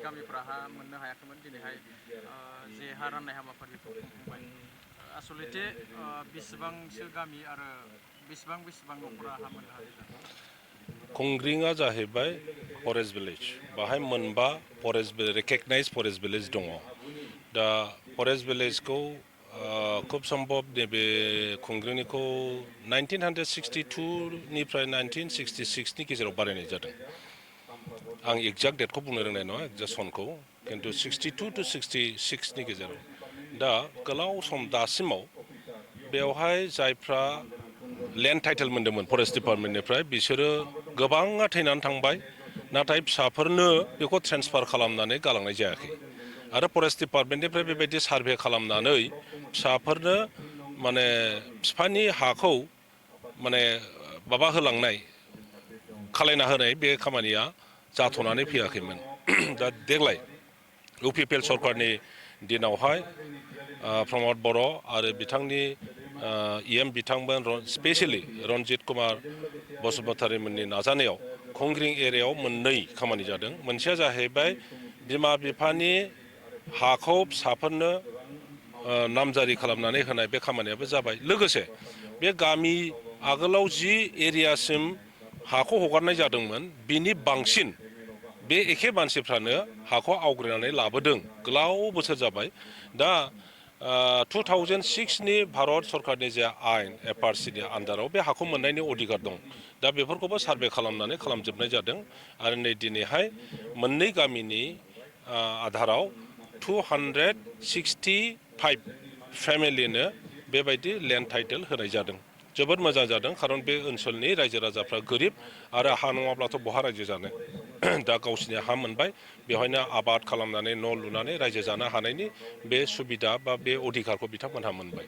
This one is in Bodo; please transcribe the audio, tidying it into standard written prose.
गामिफ्राहा मोननो हायाखैमोन दिनैहाय जे हा राननाय हाबाफारिखौ खुंफुंबाय आसलथे बेसेबांसो गामि आरो बेसेबां न'खरा हा मोननो हादों कंग्रिंआ जाहैबाय फरेस्ट भिलेज बाहाय मोनबा रेकगनाइज फरेस्ट भिलेज दङ दा फरेस्ट भिलेजखौ खुब सम्भब नैबे खुंग्रिंनिखौ 1962 निफ्राय 1966 नि गेजेराव बानायनाय जादों आं एक्जाक्ट डेटखौ बुंनो रोंनाय नङा एक्जाक्ट सनखौ खिन्थु 62 to 66 नि गेजेराव दा गोलाव सम दासिमाव बेवहाय जायफ्रा लेन्ड टाइटेल मोन्दोंमोन फरेस्ट डिपार्टमेन्टनिफ्राय बिसोरो गोबाङा थैनानै थांबाय नाथाय फिसाफोरनो बेखौ ट्रेन्सफार खालामनानै गालांनाय जायाखै आरो फरेस्ट डिपार्टमेन्टनिफ्राय बेबायदि सार्भे खालामनानै फिसाफोरनो माने बिफानि हाखौ माने माबा होलांनाय खालायना होनाय बे खामानिया जाथ'नानै फैयाखैमोन दा देग्लाय UPPL सरकारनि दिनावहाय प्रमद बर' आरो बिथांनि EM बिथांमोन स्पेसियेलि रन्जित कुमार बसुमतारीमोननि नाजानायाव कंग्रिं एरियायाव मोननै खामानि जादों मोनसेया जाहैबाय बिमा बिफानि हाखौ फिसाफोरनो नामजारि खालामनानै होनाय बे खामानियाबो जाबाय लोगोसे बे गामि आगोलाव जि एरियासिम हाखौ हगारनाय जादोंमोन बिनि बांसिन बे एखे मानसिफ्रानो हाखौ आवग्रिनानै लाबोदों गोलाव बोसोर जाबाय दा 2006 नि भारत सरकारनि जे आयेन FRCनि आन्दाराव बे हाखौ मोननायनि अधिकार दं दा बेफोरखौबो सार्भे खालामनानै खालामजोबनाय जादों आरो नै दिनैहाय मोननै गामिनि आधाराव 265 फेमिलिनो बेबायदि लेन्ड टाइटेल होनाय जादों जोबोद मोजां जादों खारन बे ओनसोलनि रायजो राजाफ्रा गोरिब आरो हा नङाब्लाथ' बहा रायजो जानो दा गावसिनि हा मोनबाय बेवहायनो आबाद खालामनानै न' लुनानै रायजो जानो हानायनि बे सुबिदा बा बे अधिकारखौ बिथांमोनहा मोनबाय